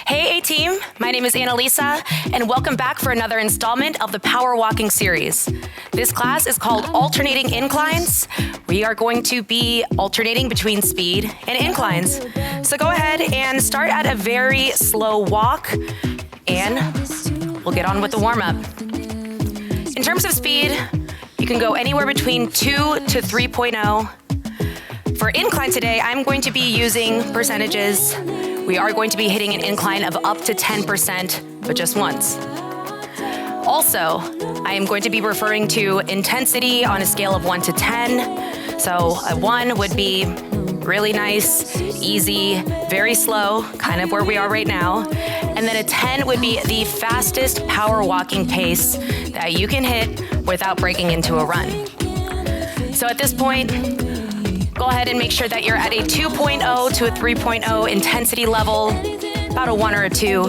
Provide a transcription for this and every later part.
Hey A-Team, my name is Annalisa, and welcome back for another installment of the Power Walking series. This class is called Alternating Inclines. We are going to be alternating between speed and inclines. So go ahead and start at a very slow walk, and we'll get on with the warm-up. In terms of speed, you can go anywhere between 2 to 3.0. For incline today, I'm going to be using percentages. We are going to be hitting an incline of up to 10%, but just once. Also, I am going to be referring to intensity on a scale of 1 to 10. So a 1 would be really nice, easy, very slow, kind of where we are right now. And then a 10 would be the fastest power walking pace that you can hit without breaking into a run. So at this point, go ahead and make sure that you're at a 2.0 to a 3.0 intensity level, about a 1 or a 2.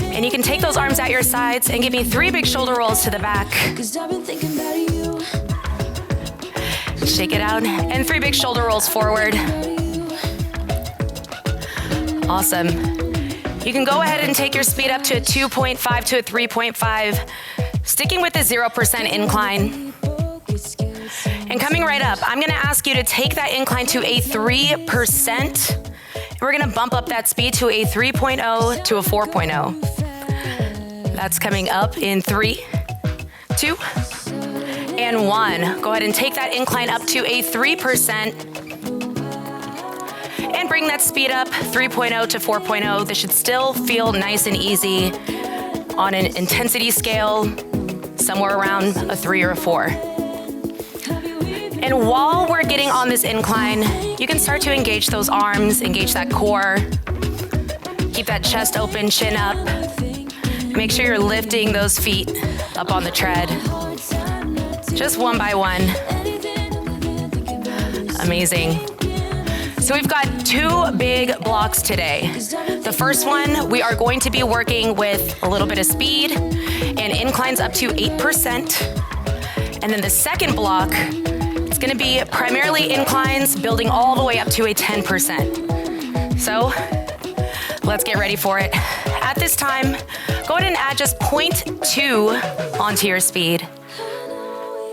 And you can take those arms at your sides and give me 3 big shoulder rolls to the back. Shake it out, and 3 big shoulder rolls forward. Awesome. You can go ahead and take your speed up to a 2.5 to a 3.5, sticking with the 0% incline. And coming right up, I'm gonna ask you to take that incline to a 3%. And we're gonna bump up that speed to a 3.0 to a 4.0. That's coming up in 3, 2, and 1. Go ahead and take that incline up to a 3%. And bring that speed up, 3.0 to 4.0. This should still feel nice and easy on an intensity scale, somewhere around a 3 or a 4. And while we're getting on this incline, you can start to engage those arms, engage that core. Keep that chest open, chin up. Make sure you're lifting those feet up on the tread. Just one by one. Amazing. So we've got 2 big blocks today. The first one, we are going to be working with a little bit of speed and inclines up to 8%. And then the second block, it's gonna be primarily inclines, building all the way up to a 10%. So let's get ready for it. At this time, go ahead and add just 0.2 onto your speed.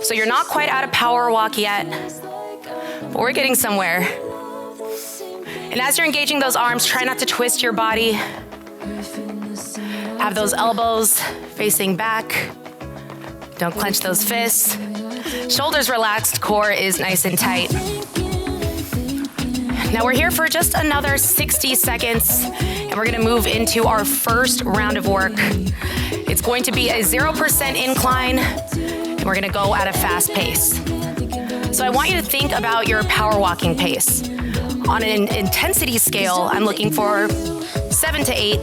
So you're not quite out of power walk yet, but we're getting somewhere. And as you're engaging those arms, try not to twist your body. Have those elbows facing back. Don't clench those fists. Shoulders relaxed, core is nice and tight. Now we're here for just another 60 seconds, and we're gonna move into our first round of work. It's going to be a 0% incline, and we're gonna go at a fast pace. So I want you to think about your power walking pace. On an intensity scale, I'm looking for 7 to 8.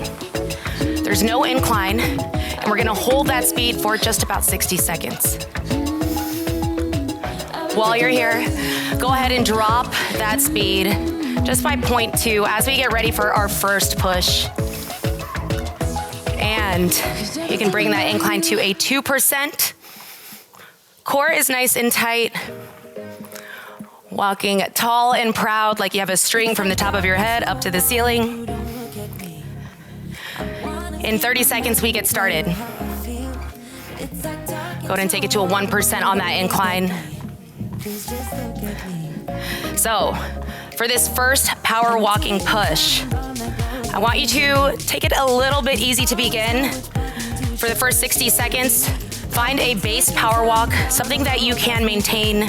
There's no incline, and we're gonna hold that speed for just about 60 seconds. While you're here, go ahead and drop that speed just by 0.2 as we get ready for our first push. And you can bring that incline to a 2%. Core is nice and tight. Walking tall and proud like you have a string from the top of your head up to the ceiling. In 30 seconds, we get started. Go ahead and take it to a 1% on that incline. So, for this first power walking push, I want you to take it a little bit easy to begin. For the first 60 seconds, find a base power walk, something that you can maintain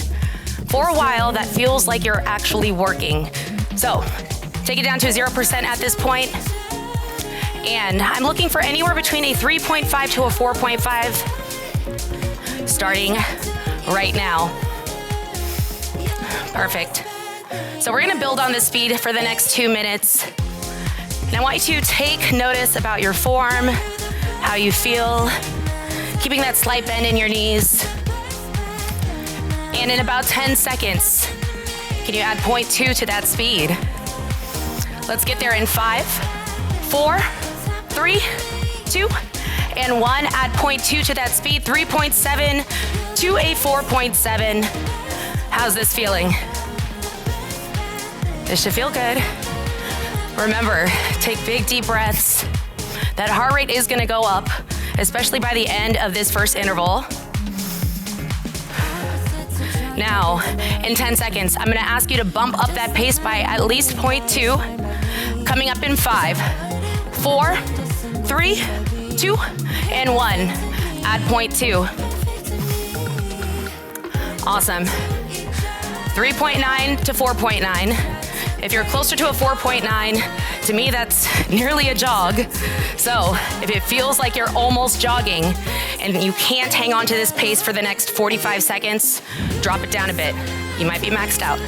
for a while that feels like you're actually working. So, take it down to 0% at this point. And I'm looking for anywhere between a 3.5 to a 4.5, starting right now. Perfect. So we're gonna build on this speed for the next 2 minutes. And I want you to take notice about your form, how you feel, keeping that slight bend in your knees. And in about 10 seconds, can you add 0.2 to that speed? Let's get there in 5, 4, 3, 2, and 1. Add 0.2 to that speed, 3.7 to a 4.7. How's this feeling? This should feel good. Remember, take big deep breaths. That heart rate is gonna go up, especially by the end of this first interval. Now, in 10 seconds, I'm gonna ask you to bump up that pace by at least 0.2, coming up in 5, 4, 3, 2, and 1. Add 0.2. Awesome. 3.9 to 4.9. If you're closer to a 4.9, to me that's nearly a jog. So if it feels like you're almost jogging and you can't hang on to this pace for the next 45 seconds, drop it down a bit. You might be maxed out.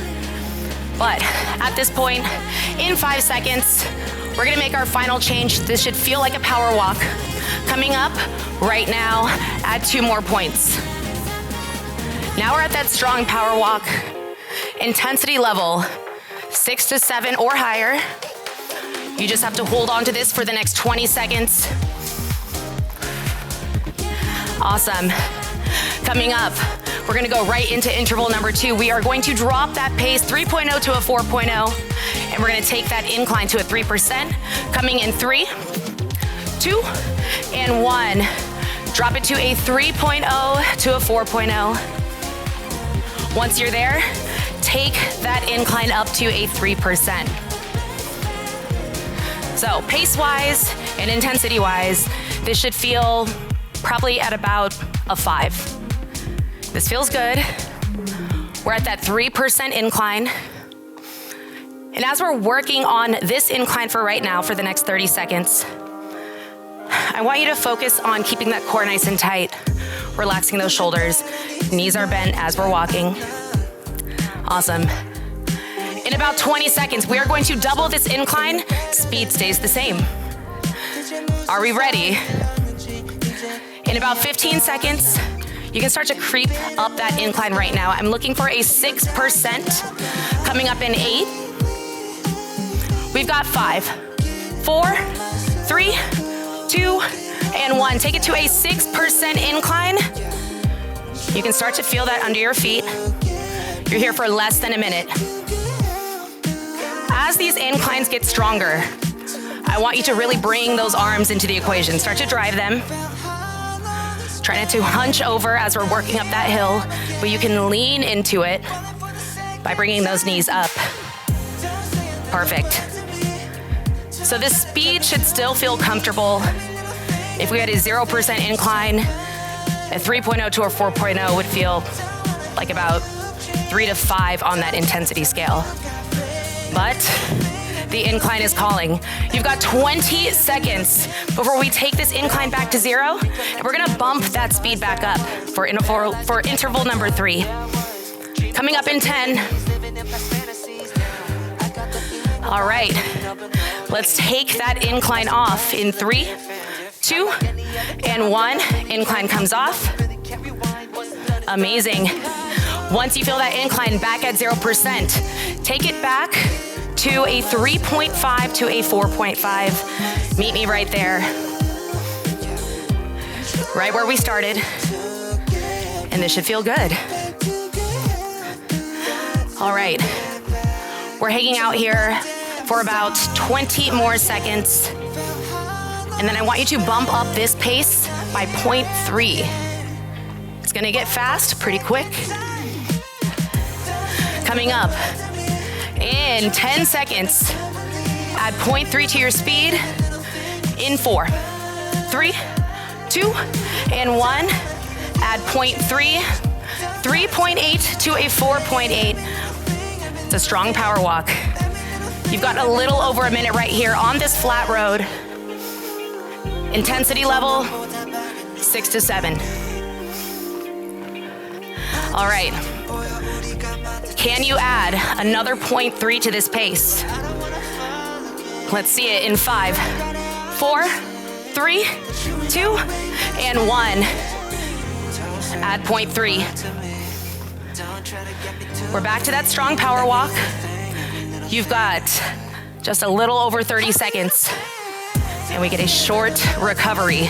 But at this point, in 5 seconds, we're gonna make our final change. This should feel like a power walk. Coming up right now, add 2 more points. Now we're at that strong power walk. Intensity level, 6 to 7 or higher. You just have to hold on to this for the next 20 seconds. Awesome. Coming up, we're gonna go right into interval number 2. We are going to drop that pace 3.0 to a 4.0, and we're gonna take that incline to a 3%. Coming in 3, 2, and 1. Drop it to a 3.0 to a 4.0. Once you're there, take that incline up to a 3%. So pace-wise and intensity-wise, this should feel probably at about a 5. This feels good. We're at that 3% incline. And as we're working on this incline for right now, for the next 30 seconds, I want you to focus on keeping that core nice and tight, relaxing those shoulders. Knees are bent as we're walking. Awesome. In about 20 seconds, we are going to double this incline. Speed stays the same. Are we ready? In about 15 seconds, you can start to creep up that incline right now. I'm looking for a 6%. Coming up in 8. We've got 5, 4, 3, 2, and 1. Take it to a 6% incline. You can start to feel that under your feet. You're here for less than a minute. As these inclines get stronger, I want you to really bring those arms into the equation. Start to drive them. Try not to hunch over as we're working up that hill, but you can lean into it by bringing those knees up. Perfect. So this speed should still feel comfortable. If we had a 0% incline, a 3.0 to a 4.0 would feel like about 3 to 5 on that intensity scale. But the incline is calling. You've got 20 seconds before we take this incline back to 0, and we're gonna bump that speed back up for interval number 3. Coming up in 10. All right, let's take that incline off in 3, 2, and 1. Incline comes off. Amazing. Once you feel that incline back at 0%, take it back to a 3.5 to a 4.5. Meet me right there. Right where we started. And this should feel good. All right. We're hanging out here for about 20 more seconds. And then I want you to bump up this pace by 0.3. It's gonna get fast pretty quick. Coming up in 10 seconds, add 0.3 to your speed in 4, 3, 2, and 1. Add 0.3, 3.8 to a 4.8. It's a strong power walk. You've got a little over a minute right here on this flat road. Intensity level, 6 to 7. All right. Can you add another 0.3 to this pace? Let's see it in 5, 4, 3, 2, and 1. Add 0.3. We're back to that strong power walk. You've got just a little over 30 seconds, and we get a short recovery.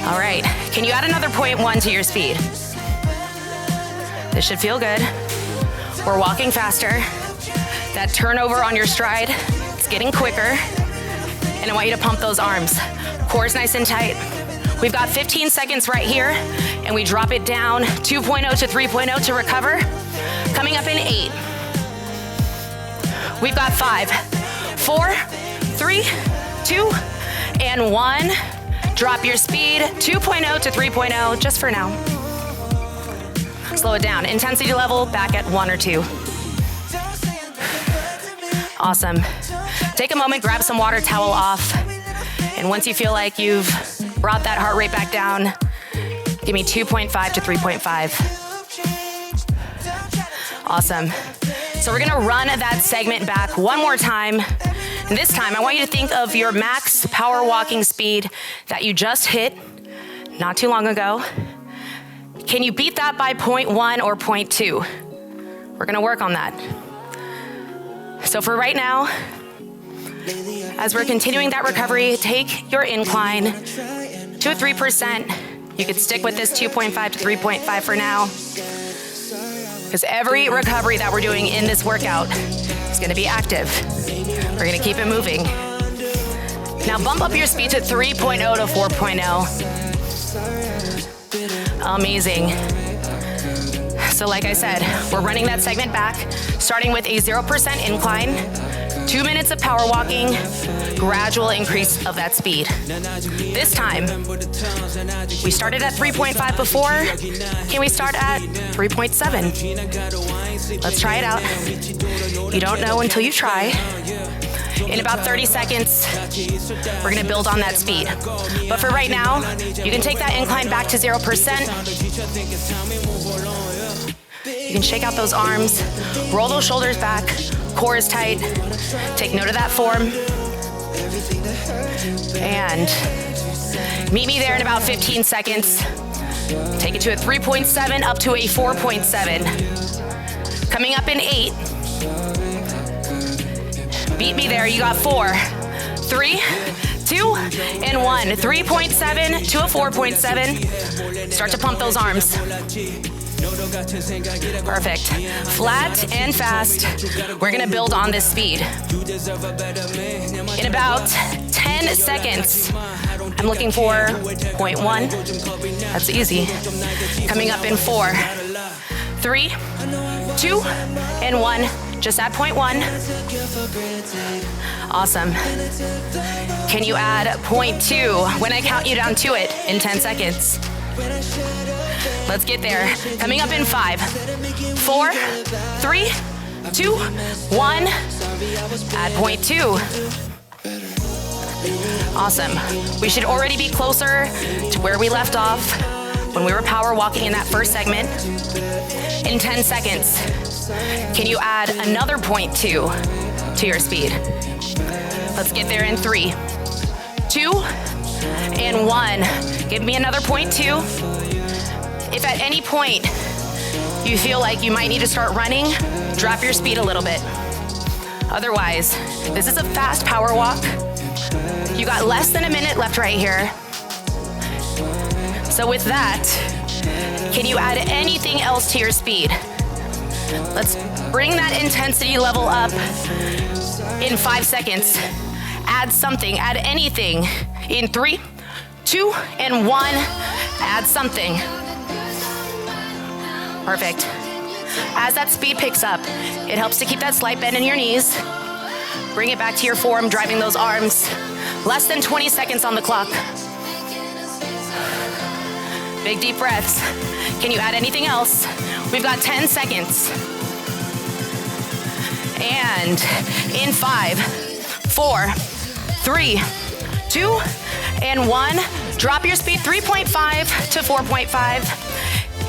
All right, can you add another 0.1 to your speed? This should feel good. We're walking faster. That turnover on your stride, it's getting quicker. And I want you to pump those arms. Core is nice and tight. We've got 15 seconds right here, and we drop it down 2.0 to 3.0 to recover. Coming up in 8. We've got 5, 4, 3, 2, and 1. Drop your speed, 2.0 to 3.0, just for now. Slow it down. Intensity level back at 1 or 2. Awesome. Take a moment, grab some water, towel off. And once you feel like you've brought that heart rate back down, give me 2.5 to 3.5. Awesome. So we're gonna run that segment back one more time. And this time, I want you to think of your max power walking speed that you just hit not too long ago. Can you beat that by 0.1 or 0.2? We're gonna work on that. So for right now, as we're continuing that recovery, take your incline to 3%. You could stick with this 2.5 to 3.5 for now, because every recovery that we're doing in this workout is gonna be active. We're gonna keep it moving. Now bump up your speed to 3.0 to 4.0. Amazing. So like I said, we're running that segment back, starting with a 0% incline, 2 minutes of power walking, gradual increase of that speed. This time, we started at 3.5 before. Can we start at 3.7? Let's try it out. You don't know until you try. In about 30 seconds, we're gonna build on that speed. But for right now, you can take that incline back to 0%. You can shake out those arms, roll those shoulders back, core is tight. Take note of that form. And meet me there in about 15 seconds. Take it to a 3.7 up to a 4.7. Coming up in 8. Beat me there, you got 4, 3, 2, and 1. 3.7 to a 4.7. Start to pump those arms. Perfect. Flat and fast. We're gonna build on this speed. In about 10 seconds, I'm looking for 0.1. That's easy. Coming up in 4, 3, 2, and 1. Just at 0.1. Awesome. Can you add 0.2 when I count you down to it in 10 seconds? Let's get there. Coming up in 5, 4, 3, 2, 1. Add 0.2. Awesome. We should already be closer to where we left off when we were power walking in that first segment. In 10 seconds, can you add another 0.2 to your speed? Let's get there in 3, 2, and 1. Give me another 0.2. If at any point you feel like you might need to start running, drop your speed a little bit. Otherwise, this is a fast power walk. You got less than a minute left right here. So with that, can you add anything else to your speed? Let's bring that intensity level up in 5 seconds. Add something, add anything. In 3, 2, and 1, add something. Perfect. As that speed picks up, it helps to keep that slight bend in your knees. Bring it back to your form, driving those arms. Less than 20 seconds on the clock. Big deep breaths. Can you add anything else? We've got 10 seconds. And in 5, 4, 3, 2, and 1. Drop your speed 3.5 to 4.5.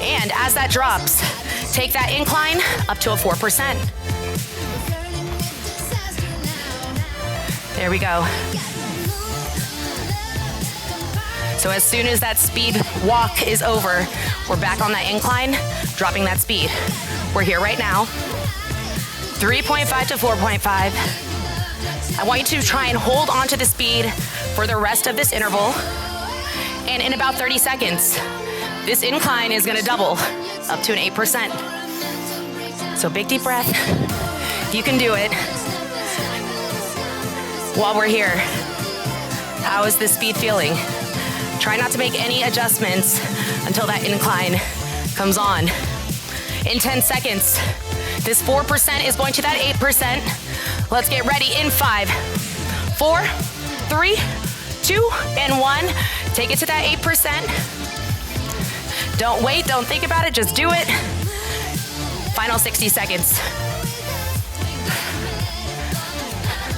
And as that drops, take that incline up to a 4%. There we go. So as soon as that speed walk is over, we're back on that incline, dropping that speed. We're here right now. 3.5 to 4.5. I want you to try and hold on to the speed for the rest of this interval. And in about 30 seconds, this incline is gonna double up to an 8%. So big deep breath. If you can do it while we're here, how is this speed feeling? Try not to make any adjustments until that incline comes on. In 10 seconds, this 4% is going to that 8%. Let's get ready in 5, 4, 3, 2, and 1. Take it to that 8%. Don't wait, don't think about it, just do it. Final 60 seconds.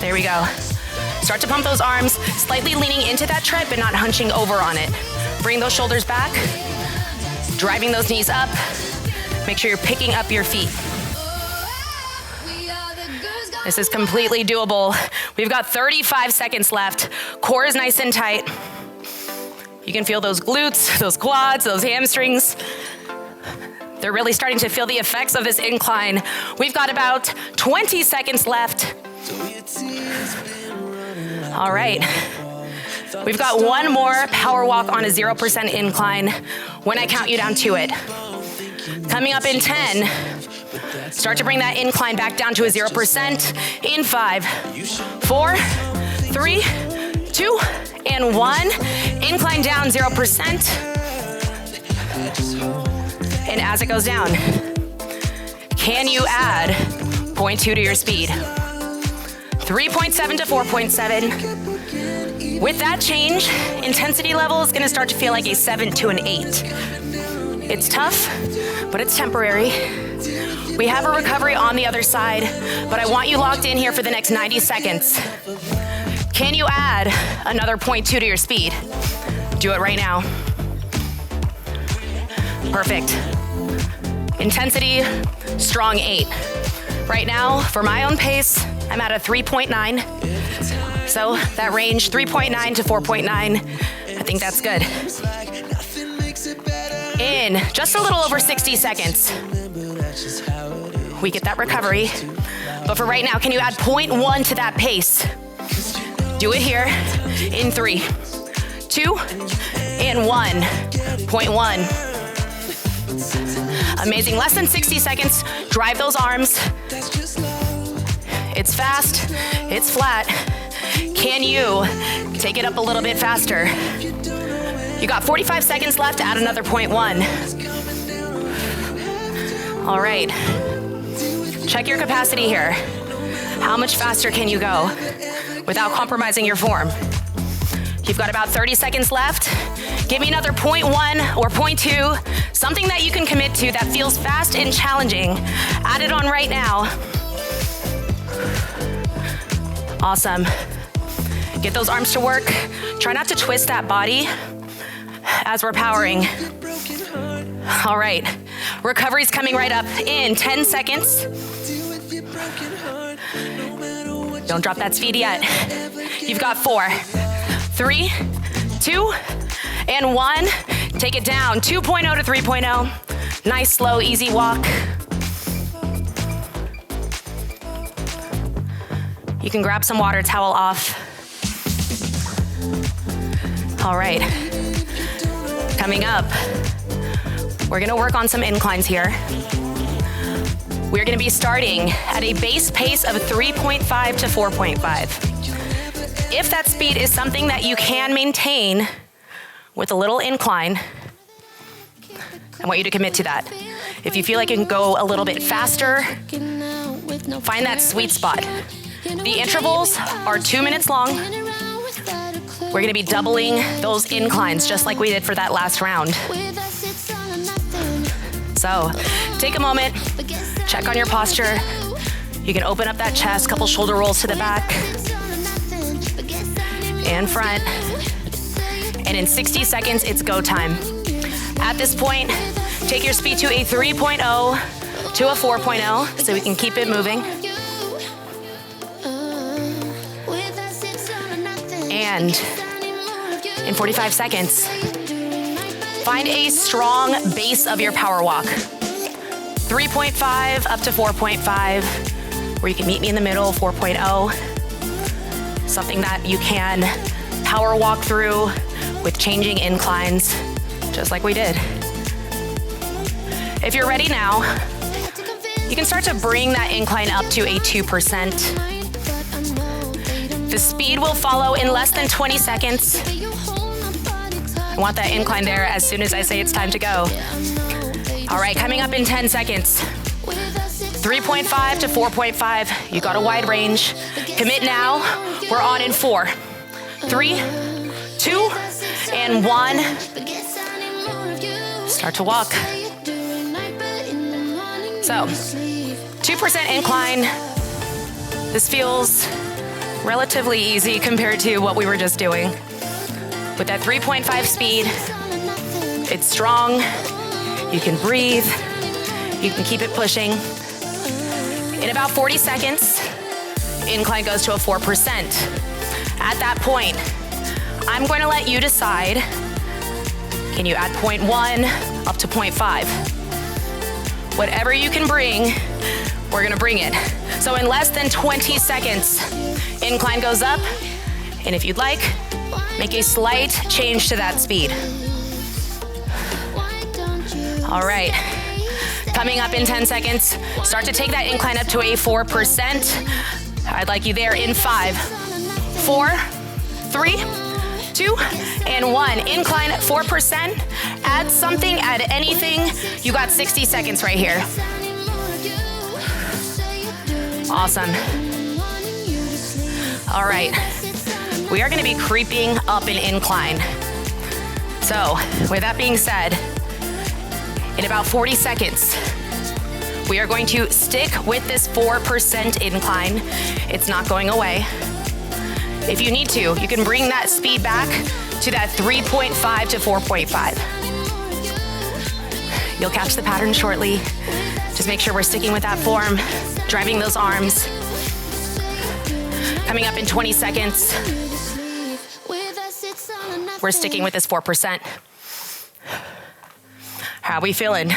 There we go. Start to pump those arms, slightly leaning into that tread, but not hunching over on it. Bring those shoulders back, driving those knees up. Make sure you're picking up your feet. This is completely doable. We've got 35 seconds left. Core is nice and tight. You can feel those glutes, those quads, those hamstrings. They're really starting to feel the effects of this incline. We've got about 20 seconds left. All right. We've got one more power walk on a 0% incline when I count you down to it. Coming up in 10, start to bring that incline back down to a 0% in 5, 4, 3, 2, and 1. Incline down 0%. And as it goes down, can you add 0.2 to your speed? 3.7 to 4.7. With that change, intensity level is gonna start to feel like a 7 to an 8. It's tough, but it's temporary. We have a recovery on the other side, but I want you locked in here for the next 90 seconds. Can you add another 0.2 to your speed? Do it right now. Perfect. Intensity, strong 8. Right now, for my own pace, I'm at a 3.9. So that range, 3.9 to 4.9, I think that's good. In just a little over 60 seconds, we get that recovery. But for right now, can you add 0.1 to that pace? Do it here in 3, 2, and 1. 0.1. Amazing, less than 60 seconds. Drive those arms. It's fast, it's flat. Can you take it up a little bit faster? You got 45 seconds left to add another 0.1. All right, check your capacity here. How much faster can you go without compromising your form? You've got about 30 seconds left. Give me another 0.1 or 0.2, something that you can commit to that feels fast and challenging. Add it on right now. Awesome. Get those arms to work. Try not to twist that body as we're powering. All right, recovery's coming right up in 10 seconds. Don't drop that speed yet. You've got 4, 3, 2, and 1. Take it down, 2.0 to 3.0. Nice, slow, easy walk. You can grab some water, towel off. All right, coming up, we're gonna work on some inclines here. We're gonna be starting at a base pace of 3.5 to 4.5. If that speed is something that you can maintain with a little incline, I want you to commit to that. If you feel like you can go a little bit faster, find that sweet spot. The intervals are 2 minutes long. We're gonna be doubling those inclines just like we did for that last round. So take a moment, check on your posture. You can open up that chest, couple shoulder rolls to the back and front. And in 60 seconds, it's go time. At this point, take your speed to a 3.0 to a 4.0 so we can keep it moving. And in 45 seconds, find a strong base of your power walk. 3.5 up to 4.5, where you can meet me in the middle, 4.0. Something that you can power walk through with changing inclines, just like we did. If you're ready now, you can start to bring that incline up to a 2%. The speed will follow in less than 20 seconds. I want that incline there as soon as I say it's time to go. All right, coming up in 10 seconds. 3.5 to 4.5. You got a wide range. Commit now. We're on in 4, 3, 2, and 1. Start to walk. So, 2% incline. This feels relatively easy compared to what we were just doing. With that 3.5 speed, it's strong. You can breathe. You can keep it pushing. In about 40 seconds, incline goes to a 4%. At that point, I'm going to let you decide, can you add 0.1 up to 0.5? Whatever you can bring, we're gonna bring it. So in less than 20 seconds, incline goes up, and if you'd like, make a slight change to that speed. All right, coming up in 10 seconds, start to take that incline up to a 4%. I'd like you there in 5, 4, 3, 2, and 1. Incline 4%. Add something, add anything. You got 60 seconds right here. Awesome. All right. We are gonna be creeping up an incline. So, with that being said, in about 40 seconds, we are going to stick with this 4% incline. It's not going away. If you need to, you can bring that speed back to that 3.5 to 4.5. You'll catch the pattern shortly. Just make sure we're sticking with that form, driving those arms. Coming up in 20 seconds, we're sticking with this 4%. How are we feeling?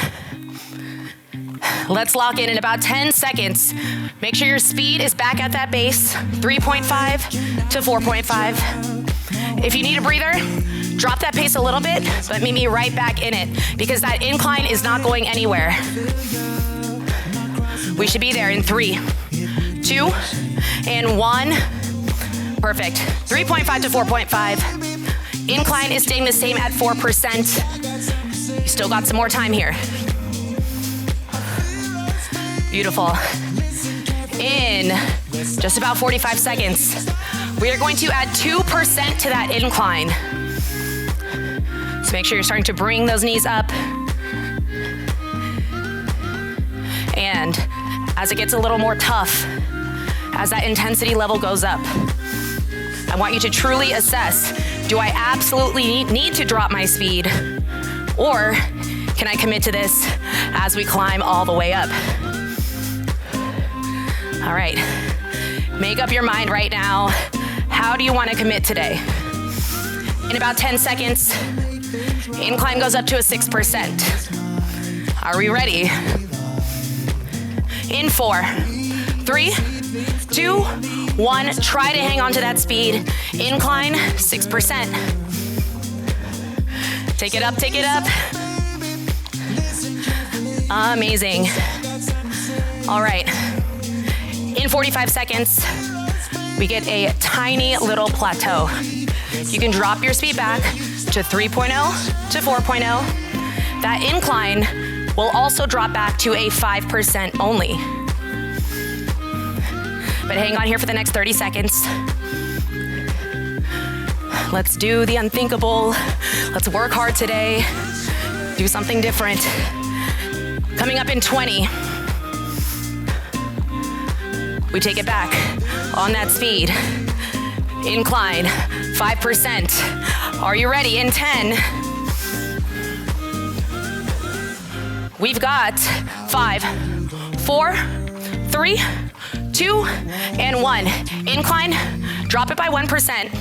Let's lock in about 10 seconds. Make sure your speed is back at that base, 3.5 to 4.5. If you need a breather, drop that pace a little bit, but meet me right back in it because that incline is not going anywhere. We should be there in 3, 2, and 1. Perfect. 3.5 to 4.5. Incline is staying the same at 4%. You still got some more time here. Beautiful. In just about 45 seconds, we are going to add 2% to that incline. So make sure you're starting to bring those knees up. And as it gets a little more tough, as that intensity level goes up, I want you to truly assess, do I absolutely need to drop my speed? Or can I commit to this as we climb all the way up? All right, make up your mind right now. How do you want to commit today? In about 10 seconds, incline goes up to a 6%. Are we ready? In 4, 3, 2, 1. Try to hang on to that speed. Incline, 6%. Take it up, take it up. Amazing. All right. In 45 seconds, we get a tiny little plateau. You can drop your speed back to 3.0 to 4.0. That incline will also drop back to a 5% only. But hang on here for the next 30 seconds. Let's do the unthinkable. Let's work hard today. Do something different. Coming up in 20. We take it back on that speed. Incline, 5%. Are you ready? In 10. We've got 5, 4, 3, 2, and 1. Incline, drop it by 1%.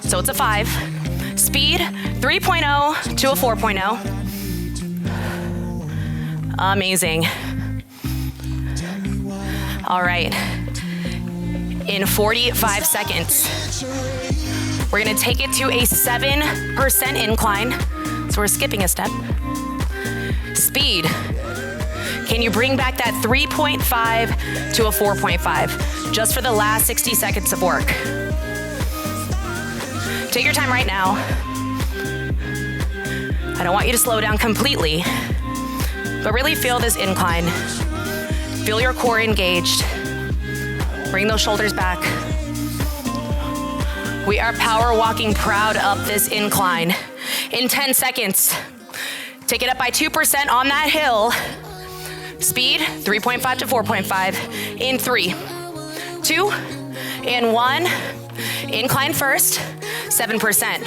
So it's a 5. Speed, 3.0 to a 4.0. Amazing. All right. In 45 seconds, we're gonna take it to a 7% incline. So we're skipping a step. Speed. Can you bring back that 3.5 to a 4.5 just for the last 60 seconds of work? Take your time right now. I don't want you to slow down completely, but really feel this incline. Feel your core engaged. Bring those shoulders back. We are power walking proud up this incline. In 10 seconds, take it up by 2% on that hill. Speed, 3.5 to 4.5 in 3, 2, and 1. Incline first, 7%.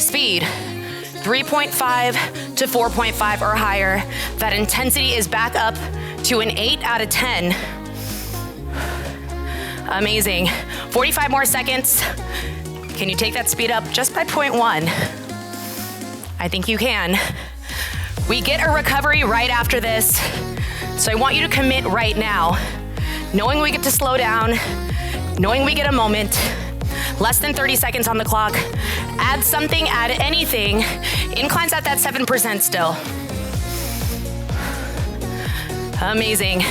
Speed, 3.5 to 4.5 or higher. That intensity is back up to an 8 out of 10. Amazing. 45 more seconds. Can you take that speed up just by 0.1? I think you can. We get a recovery right after this, so I want you to commit right now, knowing we get to slow down, knowing we get a moment, less than 30 seconds on the clock. Add something, add anything. Inclines at that 7% still. Amazing.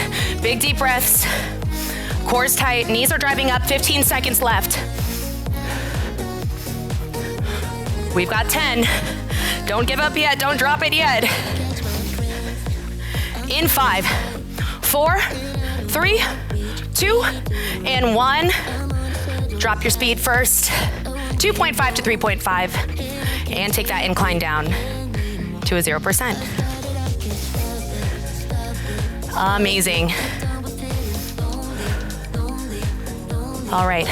Big deep breaths. Core's tight, knees are driving up, 15 seconds left. We've got 10. Don't give up yet, don't drop it yet. In 5, 4, 3, 2, and 1. Drop your speed first. 2.5 to 3.5. And take that incline down to a 0%. Amazing. All right,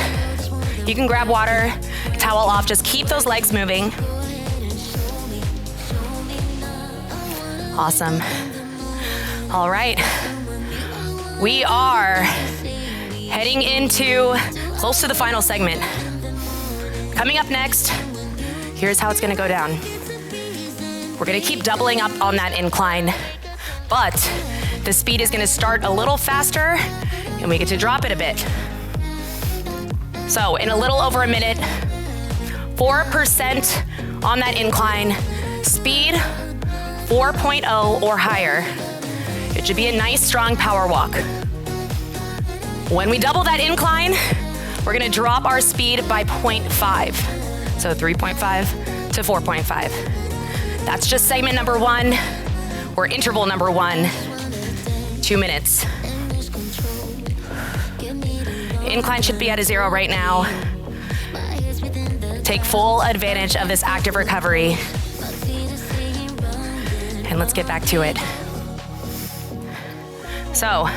you can grab water, towel off, just keep those legs moving. Awesome. All right, we are heading into close to the final segment. Coming up next, here's how it's gonna go down. We're gonna keep doubling up on that incline, but the speed is gonna start a little faster and we get to drop it a bit. So in a little over a minute, 4% on that incline, speed 4.0 or higher. It should be a nice, strong power walk. When we double that incline, we're gonna drop our speed by 0.5. So 3.5 to 4.5. That's just segment number 1, or interval number 1, 2 minutes. Incline should be at a 0 right now. Take full advantage of this active recovery. And let's get back to it. So,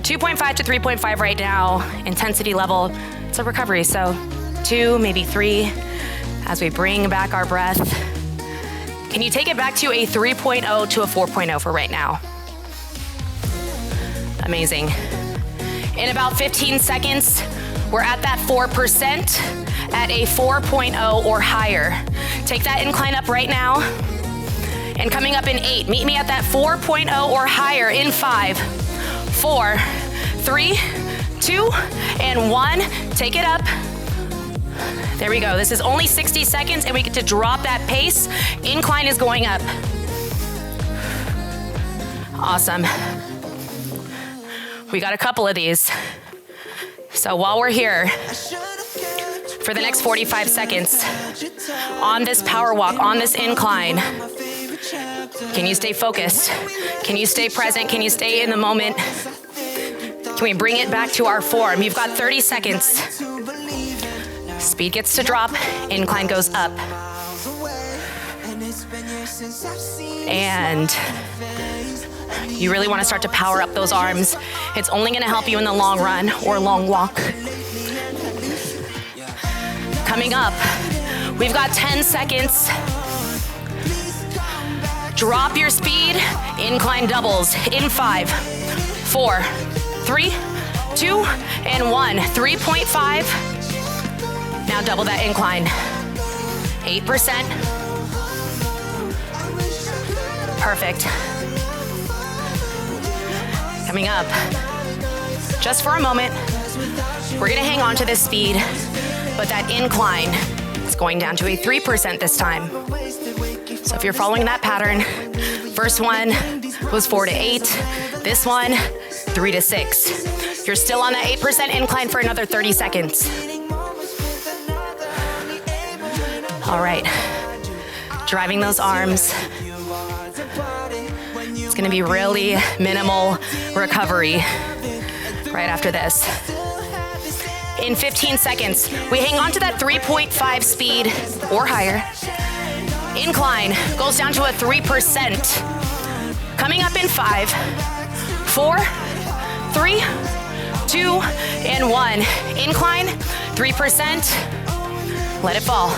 2.5 to 3.5 right now, intensity level, it's a recovery. So 2, maybe 3, as we bring back our breath. Can you take it back to a 3.0 to a 4.0 for right now? Amazing. In about 15 seconds, we're at that 4%, at a 4.0 or higher. Take that incline up right now. And coming up in 8, meet me at that 4.0 or higher in 5, 4, 3, 2, and 1. Take it up. There we go. This is only 60 seconds and we get to drop that pace. Incline is going up. Awesome. We got a couple of these. So while we're here, for the next 45 seconds, on this power walk, on this incline, can you stay focused? Can you stay present? Can you stay in the moment? Can we bring it back to our form? You've got 30 seconds. Speed gets to drop, incline goes up. And you really want to start to power up those arms. It's only going to help you in the long run or long walk. Coming up, we've got 10 seconds. Drop your speed, incline doubles in 5, 4, 3, 2, and 1. 3.5. Now double that incline. 8%. Perfect. Coming up, just for a moment, we're gonna hang on to this speed, but that incline is going down to a 3% this time. So if you're following that pattern, first one, was 4 to 8. This one, 3 to 6. You're still on that 8% incline for another 30 seconds. All right, driving those arms. It's gonna be really minimal recovery right after this. In 15 seconds, we hang on to that 3.5 speed or higher. Incline goes down to a 3%. Coming up in 5, 4, 3, 2, and 1. Incline, 3%. Let it fall.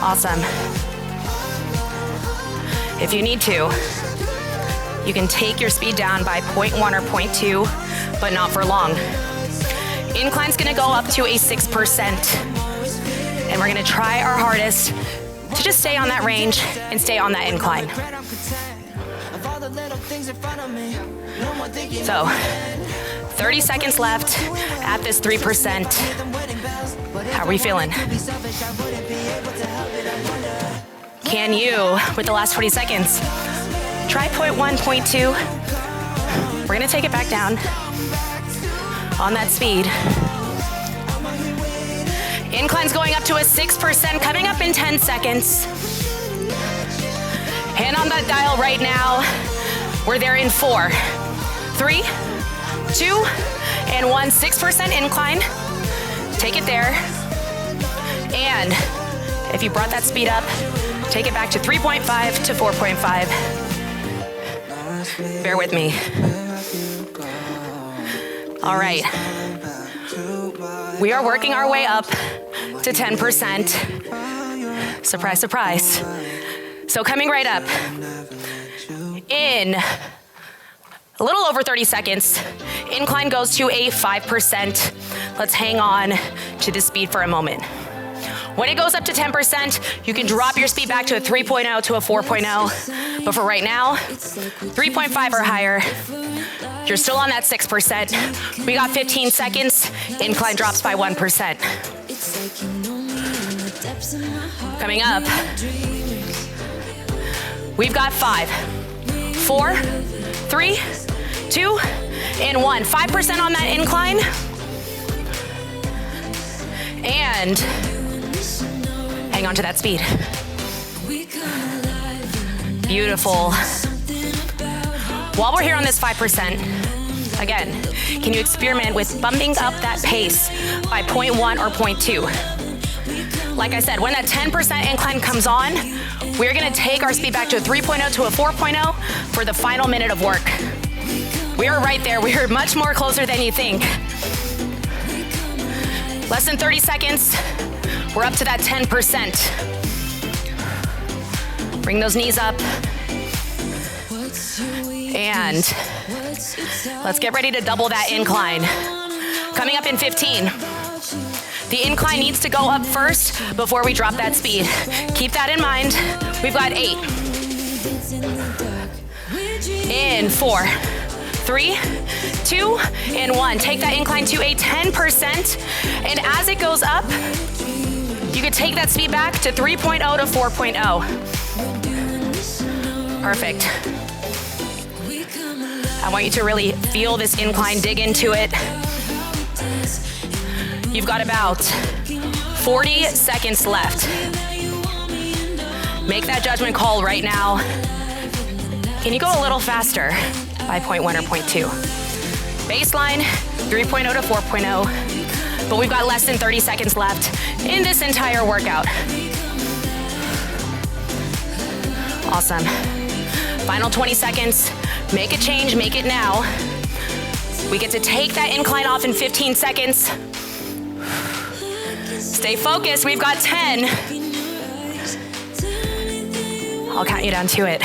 Awesome. If you need to, you can take your speed down by 0.1 or 0.2, but not for long. Incline's gonna go up to a 6%. And we're gonna try our hardest to just stay on that range and stay on that incline. So, 30 seconds left at this 3%. How are we feeling? Can you, with the last 20 seconds, try 0.1, 0.2. We're gonna take it back down on that speed. Incline's going up to a 6%, coming up in 10 seconds. Hand on that dial right now. We're there in 4, 3, 2, and 1. 6% incline. Take it there. And if you brought that speed up, take it back to 3.5 to 4.5. Bear with me. All right. We are working our way up to 10%. Surprise, surprise. So coming right up. In a little over 30 seconds, incline goes to a 5%. Let's hang on to this speed for a moment. When it goes up to 10%, you can drop your speed back to a 3.0 to a 4.0. But for right now, 3.5 or higher. You're still on that 6%. We got 15 seconds. Incline drops by 1%. Coming up, we've got 5, 4, 3, 2, and 1. 5% on that incline. And hang on to that speed. Beautiful. While we're here on this 5%, again, can you experiment with bumping up that pace by 0.1 or 0.2? Like I said, when that 10% incline comes on, we're gonna take our speed back to a 3.0 to a 4.0 for the final minute of work. We are right there. We are much more closer than you think. Less than 30 seconds. We're up to that 10%. Bring those knees up. And let's get ready to double that incline. Coming up in 15. The incline needs to go up first before we drop that speed. Keep that in mind. We've got 8. In 4, 3, 2, and 1. Take that incline to a 10%. And as it goes up, you can take that speed back to 3.0 to 4.0. Perfect. I want you to really feel this incline, dig into it. You've got about 40 seconds left. Make that judgment call right now. Can you go a little faster by 0.1 or 0.2? Baseline, 3.0 to 4.0. But we've got less than 30 seconds left in this entire workout. Awesome. Final 20 seconds. Make a change, make it now. We get to take that incline off in 15 seconds. Stay focused, we've got 10. I'll count you down to it.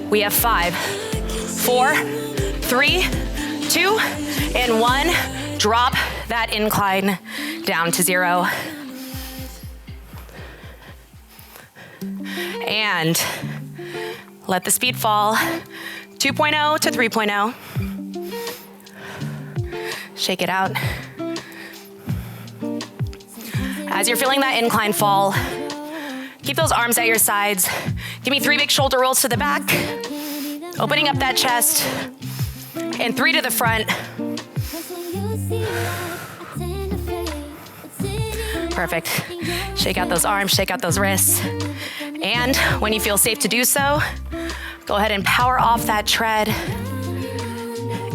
We have 5, 4, 3, 2, and 1. Drop that incline down to 0. And let the speed fall. 2.0 to 3.0. Shake it out. As you're feeling that incline fall, keep those arms at your sides. Give Give me 3 big shoulder rolls to the back, opening up that chest, and 3 to the front. Perfect. Shake out those arms, shake out those wrists. And when you feel safe to do so, go ahead and power off that tread.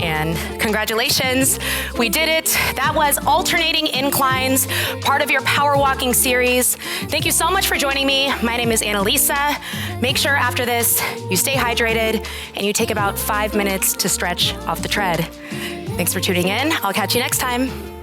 And congratulations, we did it. That was alternating inclines, part of your power walking series. Thank you so much for joining me. My name is Annalisa. Make sure after this, you stay hydrated and you take about 5 minutes to stretch off the tread. Thanks for tuning in. I'll catch you next time.